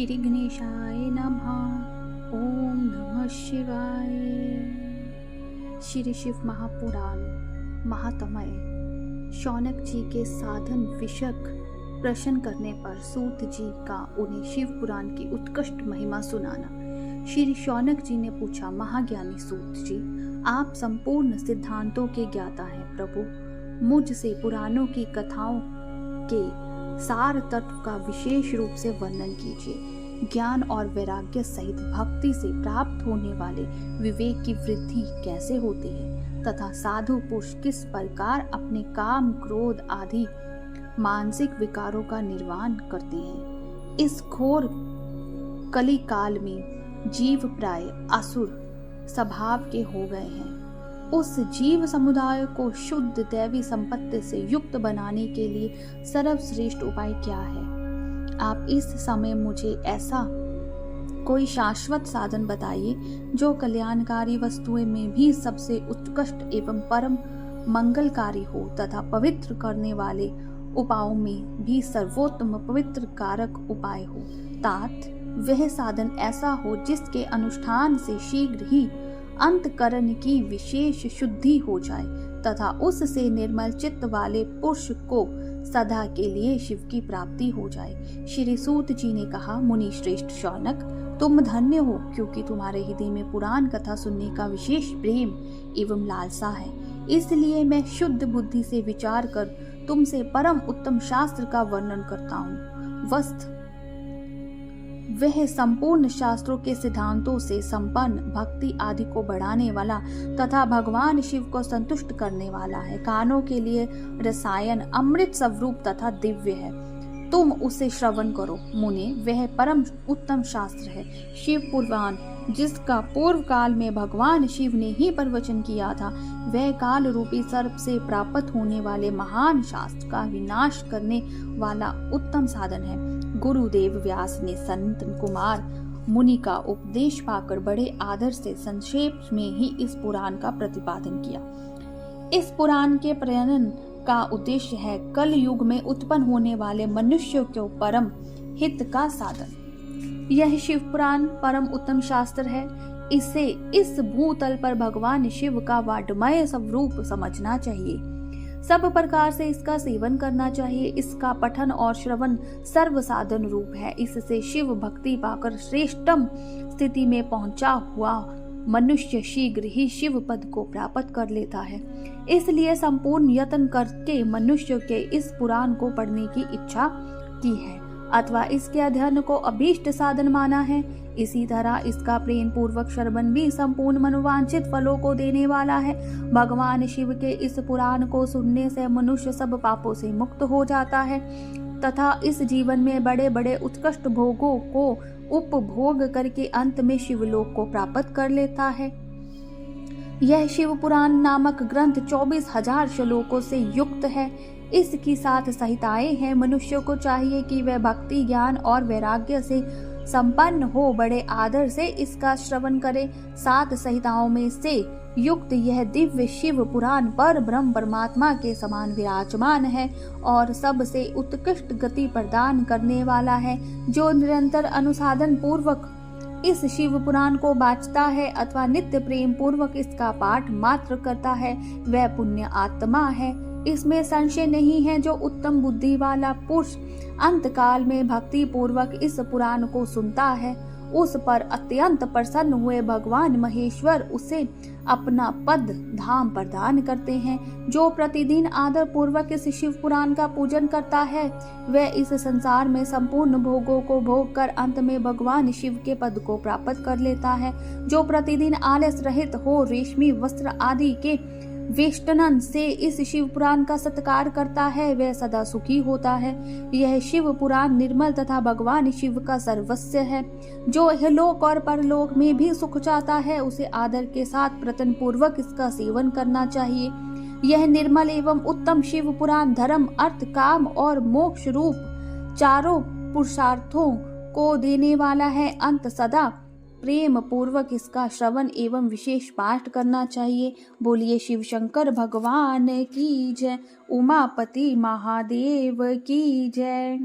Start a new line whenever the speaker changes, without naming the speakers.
श्री गणेशाय नमः। ओम नमः शिवाय। श्री शिव महापुराण महात्म्य। शौनक जी के साधन विषयक प्रश्न करने पर सूत जी का उन्हें शिव पुराण की उत्कृष्ट महिमा सुनाना। श्री शौनक जी ने पूछा, महाज्ञानी सूत जी, आप संपूर्ण सिद्धांतों के ज्ञाता हैं। प्रभु, मुझसे पुराणों की कथाओं के सार तत्व का विशेष रूप से वर्णन कीजिए। ज्ञान और वैराग्य सहित भक्ति से प्राप्त होने वाले विवेक की वृद्धि कैसे होती है तथा साधु पुरुष किस प्रकार अपने काम, क्रोध आदि मानसिक विकारों का निर्वाण करते हैं। इस घोर कली काल में जीव प्राय असुर स्वभाव के हो गए हैं। उस जीव समुदाय को शुद्ध दैवी संपत्ति से युक्त बनाने के लिए सर्वश्रेष्ठ उपाय क्या है? आप इस समय मुझे ऐसा कोई शाश्वत साधन बताइए जो कल्याणकारी वस्तुएं में भी सबसे उत्कृष्ट एवं परम मंगलकारी हो तथा पवित्र करने वाले उपायों में भी सर्वोत्तम पवित्र कारक उपाय हो। तात, वह साधन ऐसा हो जिसके अनुष्ठान से शीघ्र ही अंतकरण की विशेष शुद्धि हो जाए तथा उससे निर्मल चित्त वाले पुरुष को सदा के लिए शिव की प्राप्ति हो जाए। श्री सूत जी ने कहा, मुनि श्रेष्ठ शौनक, तुम धन्य हो क्योंकि तुम्हारे हृदय में पुराण कथा सुनने का विशेष प्रेम एवं लालसा है। इसलिए मैं शुद्ध बुद्धि से विचार कर तुमसे परम उत्तम शास्त्र का वर्णन करता हूँ। वस्तु वह संपूर्ण शास्त्रों के सिद्धांतों से संपन्न, भक्ति आदि को बढ़ाने वाला तथा भगवान शिव को संतुष्ट करने वाला है। कानों के लिए रसायन अमृत स्वरूप तथा दिव्य है। तुम उसे श्रवण करो मुने, वह परम उत्तम शास्त्र है। शिव पुराण, जिसका पूर्व काल में भगवान शिव ने ही प्रवचन किया था, वह काल रूपी सर्प से प्राप्त होने वाले महान शास्त्र का विनाश करने वाला उत्तम साधन है। गुरुदेव व्यास ने संत कुमार मुनि का उपदेश पाकर बड़े आदर से संक्षेप में ही इस पुराण का प्रतिपादन किया। इस पुराण के प्रयाणन का उद्देश्य है कल युग में उत्पन्न होने वाले मनुष्यों के परम हित का साधन। यह शिव पुराण परम उत्तम शास्त्र है। इसे इस भूतल पर भगवान शिव का वाड्मय स्वरूप समझना चाहिए। सब प्रकार से इसका सेवन करना चाहिए। इसका पठन और श्रवण सर्व साधन रूप है। इससे शिव भक्ति पाकर श्रेष्ठतम स्थिति में पहुंचा हुआ मनुष्य शीघ्र ही शिव पद को प्राप्त कर लेता है। इसलिए संपूर्ण यत्न करके मनुष्य के इस पुराण को पढ़ने की इच्छा की है अथवा इसके अध्ययन को अभीष्ट साधन माना है। इसी तरह इसका प्रेम पूर्वक श्रवण भी संपूर्ण मनोवांछित फलों को देने वाला है। भगवान शिव के इस पुराण को सुनने से मनुष्य सब पापों से मुक्त हो जाता है तथा इस जीवन में बड़े बड़े उत्कृष्ट भोगों को उपभोग करके अंत में शिवलोक को प्राप्त कर लेता है। यह शिव पुराण नामक ग्रंथ 24,000 श्लोकों से युक्त है। इसकी 7 संहिताएं हैं। मनुष्य को चाहिए कि वह भक्ति, ज्ञान और वैराग्य से संपन्न हो बड़े आदर से इसका श्रवण करे। 7 संहिताओं में से युक्त यह दिव्य शिव पुराण पर ब्रह्म परमात्मा के समान विराजमान है और सबसे उत्कृष्ट गति प्रदान करने वाला है। जो निरंतर अनुसाधन पूर्वक इस शिव पुराण को बाँचता है अथवा नित्य प्रेम पूर्वक इसका पाठ मात्र करता है, वह पुण्य आत्मा है। इसमें संशय नहीं है। जो उत्तम बुद्धि वाला पुरुष अंत काल में भक्ति पूर्वक इस पुराण को सुनता है, उस पर अत्यंत प्रसन्न हुए भगवान महेश्वर उसे अपना पद धाम प्रदान करते हैं। जो प्रतिदिन आदर पूर्वक इस शिव पुराण का पूजन करता है, वह इस संसार में संपूर्ण भोगों को भोग कर अंत में भगवान शिव के पद को प्राप्त कर लेता है। जो प्रतिदिन आलस रहित हो रेशमी वस्त्र आदि के वेष्टनन से इस शिव पुराण का सत्कार करता है, वह सदा सुखी होता है। यह शिव पुराण निर्मल तथा भगवान शिव का सर्वस्व है। जो इहलोक और परलोक में भी सुख चाहता है, उसे आदर के साथ प्रयत्न पूर्वक इसका सेवन करना चाहिए। यह निर्मल एवं उत्तम शिव पुराण धर्म, अर्थ, काम और मोक्ष रूप चारों पुरुषार्थों को देने वाला है। अंत सदा प्रेम पूर्वक इसका श्रवण एवं विशेष पाठ करना चाहिए। बोलिए शिव शंकर भगवान की जय, उमापति महादेव की जय।